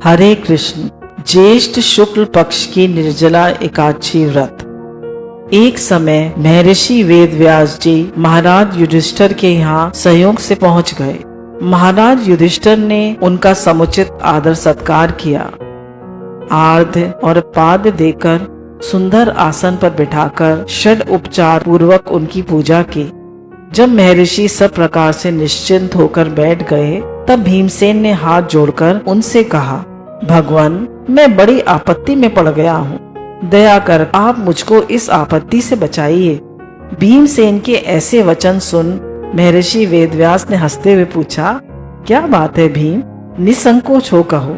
हरे कृष्ण। ज्येष्ठ शुक्ल पक्ष की निर्जला एकादशी व्रत। एक समय महर्षि वेदव्यास जी महाराज युधिष्ठिर के यहाँ संयोग से पहुँच गए। महाराज युधिष्ठिर ने उनका समुचित आदर सत्कार किया। आर्घ्य और पाद देकर सुंदर आसन पर बिठाकर षड उपचार पूर्वक उनकी पूजा की। जब महर्षि सब प्रकार से निश्चिंत होकर बैठ गए, तब भीमसेन ने हाथ जोड़कर उनसे कहा, भगवान, मैं बड़ी आपत्ति में पड़ गया हूँ, दया कर आप मुझको इस आपत्ति से बचाइए। भीमसेन के ऐसे वचन सुन महर्षि वेदव्यास ने हंसते हुए पूछा, क्या बात है भीम, निसंकोच हो कहो।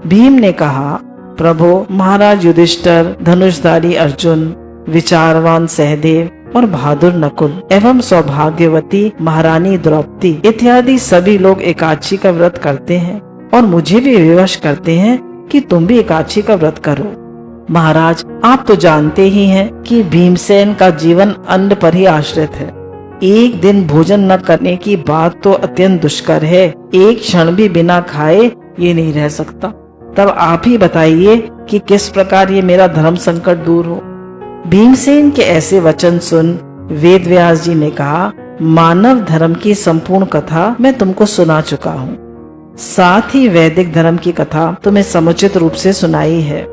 भीम ने कहा, प्रभु, महाराज युधिष्ठिर, धनुषधारी अर्जुन, विचारवान सहदेव और बहादुर नकुल एवं सौभाग्यवती महारानी द्रौपदी इत्यादि सभी लोग एकादशी का व्रत करते हैं और मुझे भी विवश करते हैं कि तुम भी एकादशी का व्रत करो। महाराज, आप तो जानते ही हैं कि भीमसेन का जीवन अन्न पर ही आश्रित है। एक दिन भोजन न करने की बात तो अत्यंत दुष्कर है। एक क्षण भी बिना खाए ये नहीं रह सकता। तब आप ही बताइए कि किस प्रकार ये मेरा धर्म संकट दूर हो। भीमसेन के ऐसे वचन सुन वेदव्यास जी ने कहा, मानव धर्म की संपूर्ण कथा मैं तुमको सुना चुका हूँ। साथ ही वैदिक धर्म की कथा तुम्हें समुचित रूप से सुनाई है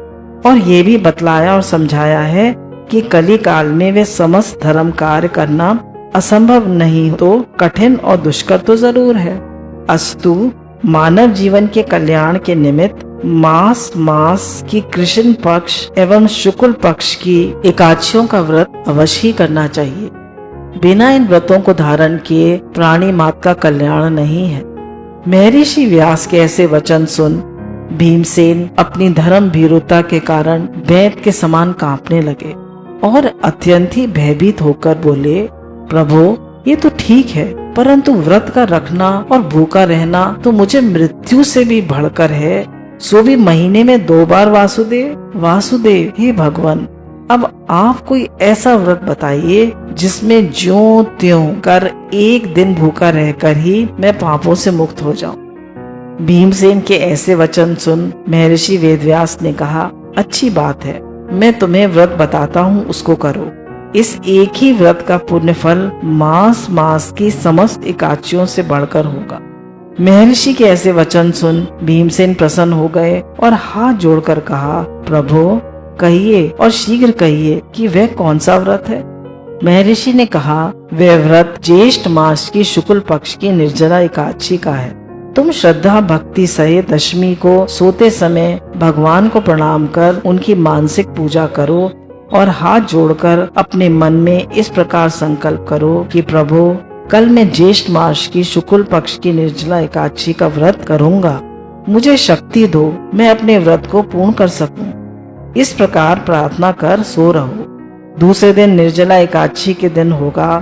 और ये भी बतलाया और समझाया है कि कली काल में वे समस्त धर्म कार्य करना असंभव नहीं तो कठिन और दुष्कर तो जरूर है। अस्तु, मानव जीवन के कल्याण के निमित्त मास की कृष्ण पक्ष एवं शुक्ल पक्ष की एकादशियों का व्रत अवश्य ही करना चाहिए। बिना इन व्रतों को धारण किए प्राणी मात्र का कल्याण नहीं है। महर्षि व्यास के ऐसे वचन सुन भीमसेन अपनी धर्म भीरुता के कारण बैत के समान कांपने लगे और अत्यंत ही भयभीत होकर बोले, प्रभु, ये तो ठीक है, परंतु व्रत का रखना और भूखा रहना तो मुझे मृत्यु से भी बढ़कर है, सो भी महीने में 2 बार वासुदेव वासुदेव। हे भगवान, अब आप कोई ऐसा व्रत बताइए जिसमें ज्यों त्यों कर एक दिन भूखा रहकर ही मैं पापों से मुक्त हो जाऊं। भीमसेन के ऐसे वचन सुन महर्षि वेदव्यास ने कहा, अच्छी बात है, मैं तुम्हें व्रत बताता हूँ, उसको करो। इस एक ही व्रत का पुण्य फल मास की समस्त एकादशियों से बढ़कर होगा। महर्षि के ऐसे वचन सुन भीमसेन प्रसन्न हो गए और हाथ जोड़कर कहा, प्रभु, कहिए और शीघ्र कहिए कि वह कौन सा व्रत है। महर्षि ने कहा, वह व्रत ज्येष्ठ मास की शुक्ल पक्ष की निर्जला एकादशी का है। तुम श्रद्धा भक्ति सहित दशमी को सोते समय भगवान को प्रणाम कर उनकी मानसिक पूजा करो और हाथ जोड़कर अपने मन में इस प्रकार संकल्प करो कि प्रभु, कल मैं ज्येष्ठ मास की शुक्ल पक्ष की निर्जला एकादशी का व्रत करूंगा। मुझे शक्ति दो, मैं अपने व्रत को पूर्ण कर सकूं। इस प्रकार प्रार्थना कर सो रहो। दूसरे दिन निर्जला एकादशी के दिन होगा।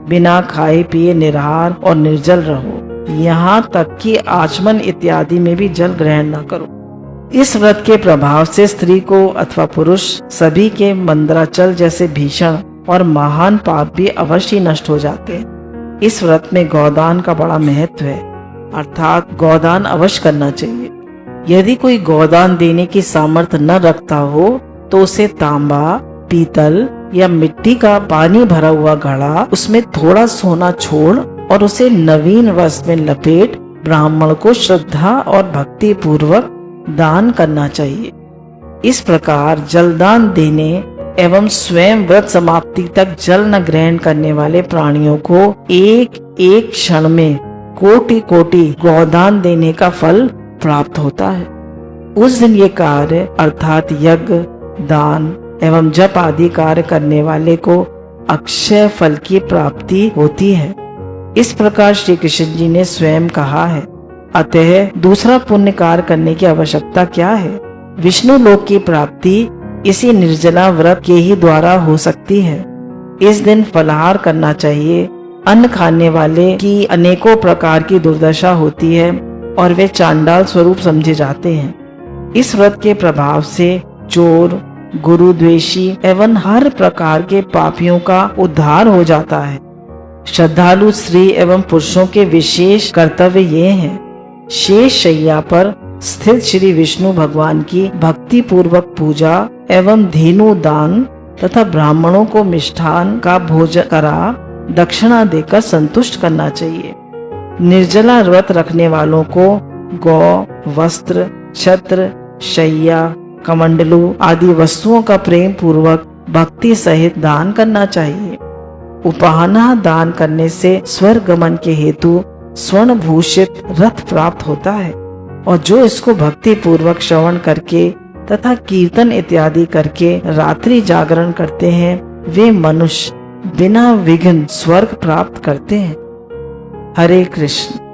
बिना खाए पिए निराहार और निर्जल रहो, यहाँ तक कि आचमन इत्यादि में भी जल ग्रहण न करो। इस व्रत के प्रभाव से स्त्री को अथवा पुरुष सभी के मंदराचल जैसे भीषण और महान पाप भी अवश्य नष्ट हो जाते हैं। इस व्रत में गौदान का बड़ा महत्व है, अर्थात गौदान अवश्य करना चाहिए। यदि कोई गौदान देने की सामर्थ्य न रखता हो तो उसे तांबा, पीतल या मिट्टी का पानी भरा हुआ घड़ा, उसमें थोड़ा सोना छोड़ और उसे नवीन वस्त्र में लपेट ब्राह्मण को श्रद्धा और भक्ति पूर्वक दान करना चाहिए। इस प्रकार जलदान देने एवं स्वयं व्रत समाप्ति तक जल न ग्रहण करने वाले प्राणियों को एक एक क्षण में कोटि कोटि गौदान देने का फल प्राप्त होता है। उस दिन ये कार्य अर्थात यज्ञ, दान एवं जप आदि कार्य करने वाले को अक्षय फल की प्राप्ति होती है। इस प्रकार श्री कृष्ण जी ने स्वयं कहा है। अतः दूसरा पुण्य कार्य करने की आवश्यकता क्या है। विष्णु लोक की प्राप्ति इसी निर्जला व्रत के ही द्वारा हो सकती है। इस दिन फलाहार करना चाहिए। अन्न खाने वाले की अनेकों प्रकार की दुर्दशा होती है और वे चांडाल स्वरूप समझे जाते हैं। इस व्रत के प्रभाव से चोर, गुरुद्वेषी एवं हर प्रकार के पापियों का उद्धार हो जाता है। श्रद्धालु स्त्री एवं पुरुषों के विशेष कर्तव्य ये हैं। शेष शैया पर स्थित श्री विष्णु भगवान की भक्ति पूर्वक पूजा एवं धेनु दान तथा ब्राह्मणों को मिष्ठान का भोजन करा दक्षिणा देकर संतुष्ट करना चाहिए। निर्जला व्रत रखने वालों को गौ, वस्त्र, छत्र, शैया, कमंडलू आदि वस्तुओं का प्रेम पूर्वक भक्ति सहित दान करना चाहिए। उपाहना दान करने से स्वर्ग गमन के हेतु स्वर्ण भूषित रथ प्राप्त होता है और जो इसको भक्ति पूर्वक श्रवण करके तथा कीर्तन इत्यादि करके रात्रि जागरण करते हैं वे मनुष्य बिना विघ्न स्वर्ग प्राप्त करते हैं। हरे कृष्ण।